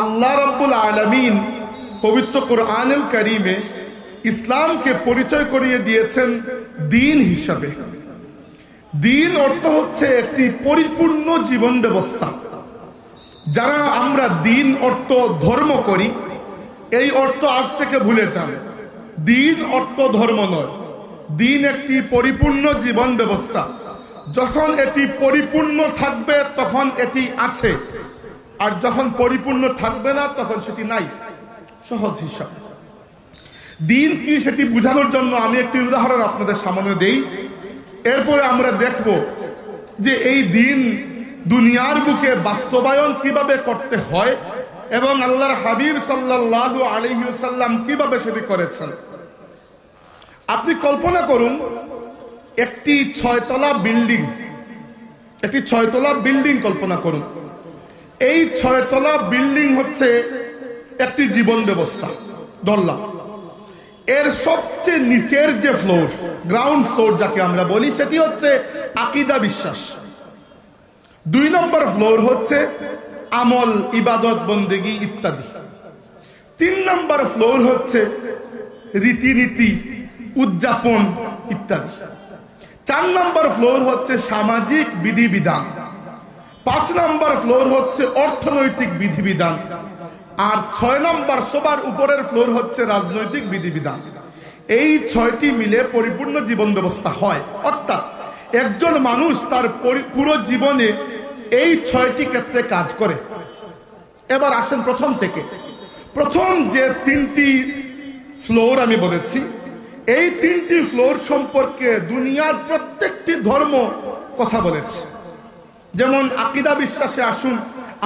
আল্লাহ রাব্বুল আলামিন পবিত্র কোরআনুল কারীমে ইসলামকে পরিচয় করিয়ে দিয়েছেন দ্বীন হিসাবে। দ্বীন অর্থ হচ্ছে একটি পরিপূর্ণ জীবন ব্যবস্থা। যারা আমরা দ্বীন অর্থ ধর্ম করি, এই অর্থ আজ থেকে ভুলে যান। দ্বীন অর্থ ধর্ম নয়, দ্বীন একটি পরিপূর্ণ জীবন ব্যবস্থা। যখন এটি পরিপূর্ণ থাকবে তখন এটি আছে, আর যখন পরিপূর্ণ থাকবে না তখন সেটি নাই। সহজ হিসাব। দ্বীন কি সেটি বোঝানোর জন্য আমি একটি উদাহরণ আপনাদের সামনে দেই, এরপরে আমরা দেখব যে এই দ্বীন দুনিয়ার বুকে বাস্তবায়ন কিভাবে করতে হয় এবং আল্লাহর হাবিব সাল্লাল্লাহু আলাইহি ওয়াসাল্লাম কিভাবে সেটি করেছেন। আপনি কল্পনা করুন একটি 6 তলা বিল্ডিং, একটি 6 তলা বিল্ডিং কল্পনা করুন। এই 6 তলা বিল্ডিং হচ্ছে একটি জীবন ব্যবস্থা ধরলাম। এর সবচেয়ে নিচের যে ফ্লোর, গ্রাউন্ড ফ্লোর যাকে আমরা বলি, সেটি হচ্ছে আকীদা, বিশ্বাস। 2 নম্বর ফ্লোর হচ্ছে আমল, ইবাদত, বন্দেগী ইত্যাদি। 3 নম্বর ফ্লোর হচ্ছে রীতিনীতি, উদযাপন ইত্যাদি। 4 নম্বর ফ্লোর হচ্ছে সামাজিক বিধিবিধান। 5 নম্বর ফ্লোর হচ্ছে অর্থনৈতিক বিধিবিধান। আর 6 নম্বর সবার উপরের ফ্লোর হচ্ছে রাজনৈতিক বিধিবিধান। এই 6টি মিলে পরিপূর্ণ জীবন ব্যবস্থা হয়। অর্থাৎ একজন মানুষ তার পুরো জীবনে এই 6টি ক্ষেত্রে কাজ করে। এবার আসেন প্রথম থেকে। প্রথম যে 3টি ফ্লোর আমি বলেছি, এই 3টি ফ্লোর সম্পর্কে দুনিয়ার প্রত্যেকটি ধর্ম কথা বলেছে। যেমন আকীদা, বিশ্বাসে আসুন।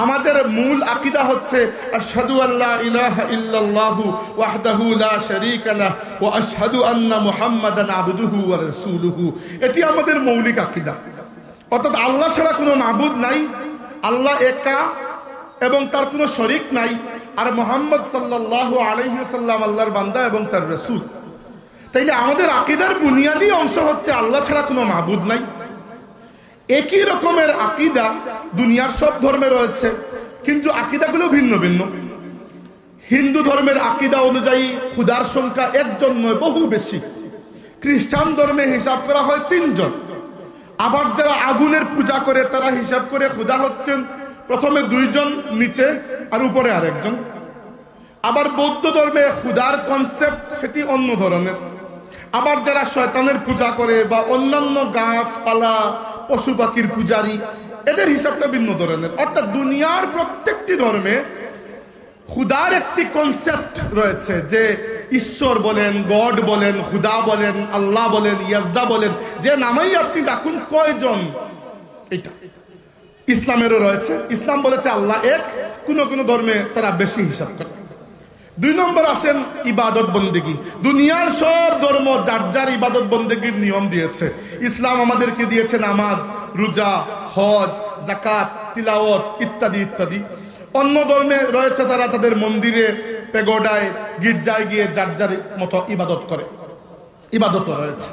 আমাদের মূল আকীদা হচ্ছে আশহাদু আল্লা ইলাহা ইল্লাল্লাহু ওয়াহদাহু লা শারীকা লাহু ওয়া আশহাদু আন্না মুহাম্মাদান আবদুহু ওয়া রাসূলুহু। এটি আমাদের মৌলিক আকীদা। অর্থাৎ আল্লাহ ছাড়া কোনো মাবুদ নাই, আল্লাহ একা এবং তার কোনো শরীক নাই, আর মুহাম্মদ সাল্লাল্লাহু আলাইহি ওয়াসাল্লাম আল্লাহর বান্দা এবং তার রাসূল। তাইলে আমাদের আকীদার বুনিয়াদী অংশ হচ্ছে আল্লাহ ছাড়া কোনো মাবুদ নাই। একই রকমের আকীদা দুনিয়ার সব ধর্মে রয়েছে, কিন্তু আকীদাগুলো ভিন্ন ভিন্ন। হিন্দু ধর্মের আকীদা অনুযায়ী খোদার সংখ্যা একজন নয়, বহু বেশি। খ্রিস্টান ধর্মে হিসাব করা হয় 3 জন। আবার যারা আগুনের পূজা করে তারা হিসাব করে খোদা হচ্ছেন প্রথমে 2 জন, নিচে আর উপরে আরেকজন। আবার বৌদ্ধ ধর্মে খোদার কনসেপ্ট সেটি অন্য ধরনের। আবার যারা শয়তানের পূজা করে বা অন্যান্য গাছপালা, পশু পাখির পূজারী, এদের হিসাবটা ভিন্ন ধরনের। অর্থাৎ দুনিয়ার প্রত্যেকটি ধর্মে খুদার একটি কনসেপ্ট রয়েছে, যে ঈশ্বর বলেন, গড বলেন, খুদা বলেন, আল্লাহ বলেন, ইয়াজদা বলেন, যে নামেই আপনি ডাকুন, কয়জন, এটা ইসলামেরও রয়েছে। ইসলাম বলেছে আল্লাহ এক, কোন কোন ধর্মে তারা বেশি হিসাব করে। 2 নম্বর আসেন ইবাদত বন্দেগী। দুনিয়ার সব ধর্ম যার যার ইবাদত বন্দেগীর নিয়ম দিয়েছে। ইসলাম আমাদেরকে দিয়েছে নামাজ, রোজা, হজ, যাকাত, তিলাওয়াত ইত্যাদি ইত্যাদি। অন্য ধর্মে রয়েছে তারা তাদের মন্দিরে, পেগোডায়, গির্জায় গিয়ে যার যার মতো ইবাদত করে, ইবাদত রয়েছে।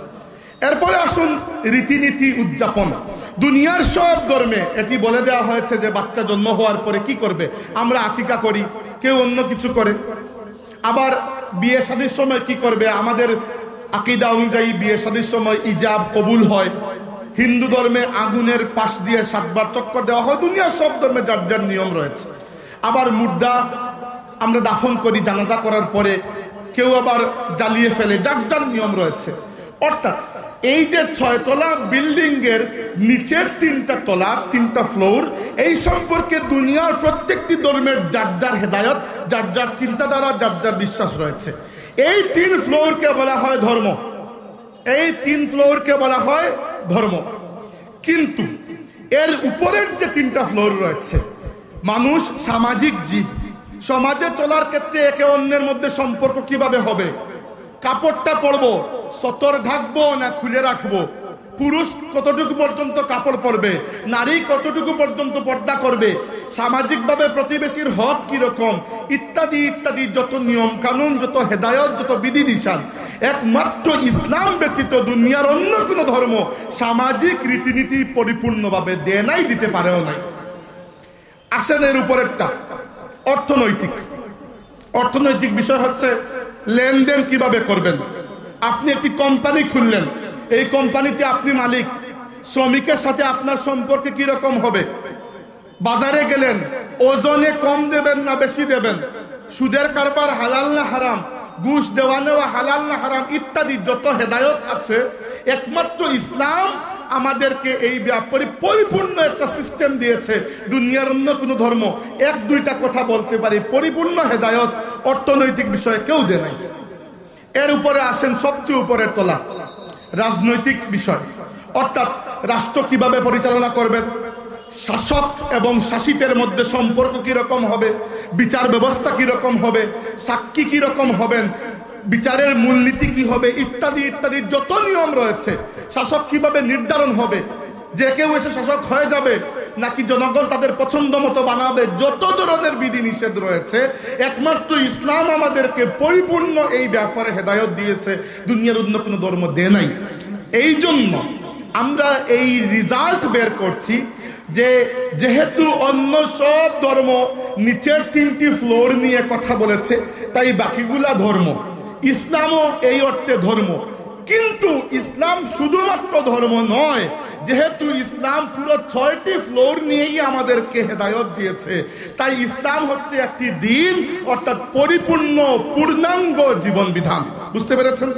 এরপরে আসুন রীতিনীতি, উদযাপন। দুনিয়ার সব ধর্মে এটি বলে দেওয়া হয়েছে যে বাচ্চা জন্ম হওয়ার পরে কি করবে। আমরা আকিকা করি, কেউ অন্য কিছু করে। আবার বিয়ে শাদীর সময় কি করবে, আমাদের আকীদা অনুযায়ী বিয়ে শাদীর সময় ইজাব কবুল হয়। হিন্দু ধর্মে আগুনের পাশ দিয়ে 7 বার চক্কর দেওয়া হয়। দুনিয়ার সব ধর্মে যার যার নিয়ম রয়েছে। আবার মুর্দা আমরা দাফন করি, জানাজা করার পরে কেউ আবার জ্বালিয়ে ফেলে, যার যার নিয়ম রয়েছে। অর্থাৎ এই যে 6 তলা বিল্ডিং এর নিচের 3টা তলা, 3টা ফ্লোর, এই সম্পর্কে দুনিয়ার প্রত্যেকটি ধর্মের যার যার হেদায়ত, যার যার চিন্তাধারা, যার যার বিশ্বাস রয়েছে। এই 3 ফ্লোরকে বলা হয় ধর্ম। এই 3 ফ্লোরকে বলা হয় ধর্ম। কিন্তু এর উপরের যে 3টা ফ্লোর রয়েছে, মানুষ সামাজিক জীব। সমাজে চলার ক্ষেত্রে একে অন্যের মধ্যে সম্পর্ক কিভাবে হবে, কাপড়টা পরবো, সতর ঢাকবো না খুলে রাখবো, পুরুষ কতটুকু পর্যন্ত কাপড় পরবে, নারী কতটুকু পর্যন্ত পর্দা করবে, সামাজিকভাবে প্রতিবেশীর হক কিরকম ইত্যাদি ইত্যাদি, যত নিয়ম কানুন, যত হেদায়ত, যত বিধিনিষেধ, একমাত্র ইসলাম ব্যতীত দুনিয়ার অন্য কোনো ধর্ম সামাজিক রীতিনীতি পরিপূর্ণভাবে দেয় নাই, দিতে পারেও নাই। আসেন এর উপরেরটা, অর্থনৈতিক। অর্থনৈতিক বিষয় হচ্ছে লেনদেন কিভাবে করবেন। আপনি একটি কোম্পানি খুললেন, এই কোম্পানিতে আপনি মালিক, শ্রমিকের সাথে আপনার সম্পর্ক কিরকম হবে। বাজারে গেলেন, ওজনে কম দেবেন না বেশি দেবেন, সুদের কারবার হালাল না হারাম, ঘুষ দেওয়া নেওয়া হালাল না হারাম ইত্যাদি যত হেদায়ত আছে, একমাত্র ইসলাম আমাদেরকে এই ব্যাপারে পরিপূর্ণ একটা সিস্টেম দিয়েছে। দুনিয়ার অন্য কোনো ধর্ম এক দুইটা কথা বলতে পারি, পরিপূর্ণ হেদায়ত অর্থনৈতিক বিষয়ে কেউ দেয় নাই। এর উপরে আসেন সবচেয়ে উপরের তলা, রাজনৈতিক বিষয়, অর্থাৎ রাষ্ট্র কিভাবে পরিচালনা করবেন, শাসক এবং শাসিতের মধ্যে সম্পর্ক কিরকম হবে, বিচার ব্যবস্থা কিরকম হবে, সাক্ষী কিরকম হবেন, বিচারের মূলনীতি কি হবে ইত্যাদি ইত্যাদি যত নিয়ম রয়েছে, শাসক কিভাবে নির্ধারণ হবে, যে কেউ এসে শাসক হয়ে যাবে নাকি জনগণ তাদের পছন্দ মতো বানাবে, যত ধরনের বিধি নিষেধ রয়েছে একমাত্র ইসলাম আমাদেরকে পরিপূর্ণ এই ব্যাপারে হেদায়ত দিয়েছে, দুনিয়ার অন্য কোনো ধর্ম দেয় নাই। এই জন্য আমরা এই রেজাল্ট বের করছি যে যেহেতু অন্য সব ধর্ম নিচের 3টি ফ্লোর নিয়ে কথা বলেছে, তাই বাকিগুলা ধর্ম, ইসলামও এই অর্থে ধর্ম। কিন্তু ইসলাম শুধুমাত্র ধর্ম নয়, যেহেতু ইসলাম পুরো 6টি ফ্লোর নিয়েই আমাদেরকে হেদায়ত দিয়েছে, তাই ইসলাম হচ্ছে একটি দ্বীন, অর্থাৎ পরিপূর্ণ পূর্ণাঙ্গ জীবন বিধান। বুঝতে পেরেছেন?